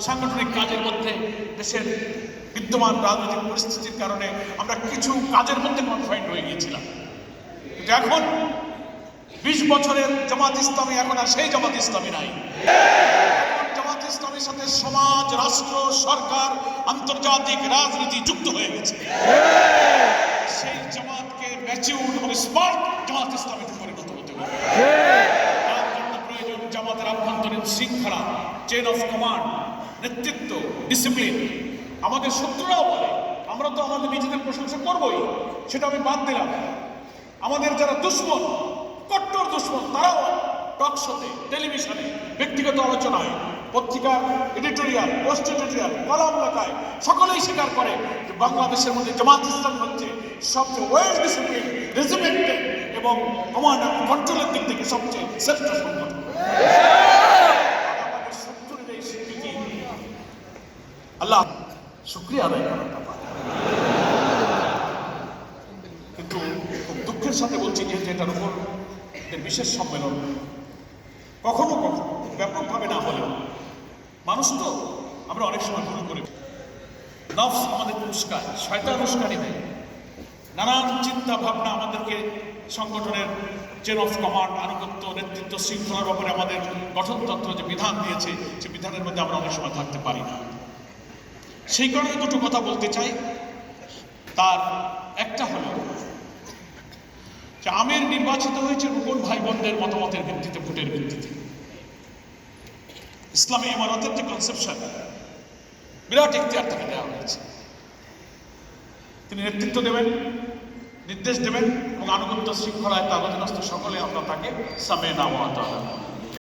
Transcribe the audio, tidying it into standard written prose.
সাংগঠনিক কাজের মধ্যে দেশের বিদ্যমান রাজনৈতিক পরিস্থিতির কারণে আমরা কিছু কাজের মধ্যে কনফাইন্ড হয়ে গিয়েছিলাম। কিন্তু এখন 20 বছরের জামাত ইসলামী এখন আর সেই জামাত ইসলামী নাই। জামাত ইসলামীর সাথে সমাজ, রাষ্ট্র, সরকার, আন্তর্জাতিক রাজনীতি যুক্ত হয়ে গেছে। সেই জামাতকে ম্যাচিউর এবং স্মার্ট জামাত ইসলামীতে পরিণত হতে হবে। তার জন্য প্রয়োজন জামাতের আভ্যন্তরীণ শৃঙ্খলা, চেইন অফ কমান্ড, নেতৃত্ব, ডিসিপ্লিন। আমাদের শত্রুরাও বলে, আমরা তো আমাদের নিজেদের প্রশংসা করবই, সেটা আমি বাদ দিলাম। আমাদের যারা দুশ্মন, কট্টর দুশ্মন, তারাও টক শোতে, টেলিভিশনে, ব্যক্তিগত আলোচনায়, পত্রিকার এডিটোরিয়াল, পোস্ট এডিটোরিয়াল, কলাম লেখায় সকলেই স্বীকার করে যে বাংলাদেশের মধ্যে জামাত ইসলাম হচ্ছে সবচেয়ে ওয়েল ডিসিপ্লিন, রেজিমেন্টেড এবং কমান্ড এবং কন্ট্রোলের দিক থেকে সবচেয়ে শ্রেষ্ঠ সংগঠন। আমাদের শত্রুর এই স্বীকৃতি আল্লাহ শুকরিয়া আদায় করাটা পারে। কিন্তু খুব দুঃখের সাথে বলছি, যেহেতু এটার উপর বিশেষ সম্মেলন, কখনো কখনো ব্যাপকভাবে না হলেও মানুষ তো আমরা অনেক সময় ভুল করি। নফস আমাদের উস্কায়, শয়তান উস্কানি দেয়, নানান চিন্তা ভাবনা আমাদেরকে সংগঠনের চেন অফ কমান্ড, আনুগত্য, নেতৃত্ব, শৃঙ্খলার ব্যাপারে আমাদের গঠনতন্ত্র যে বিধান দিয়েছে, সে বিধানের মধ্যে আমরা অনেক সময় থাকতে পারি না। সেই কারণে দুটো কথা বলতে চাই। তার একটা হলো যে আমির নির্বাচিত হয়েছে রূপন ভাই বোনদের মতামতের ভিত্তিতে, ভোটের ভিত্তিতে। ইসলামী ইমারতের যে কনসেপশন, বিরাট ইখতিয়ার তাকে দেওয়া হয়েছে। তিনি নেতৃত্ব দেবেন, নির্দেশ দেবেন এবং আনুগত্য শৃঙ্খলায় তার অধীনস্থ সকলে আমরা তাকে সামে না ওয়া তাআলা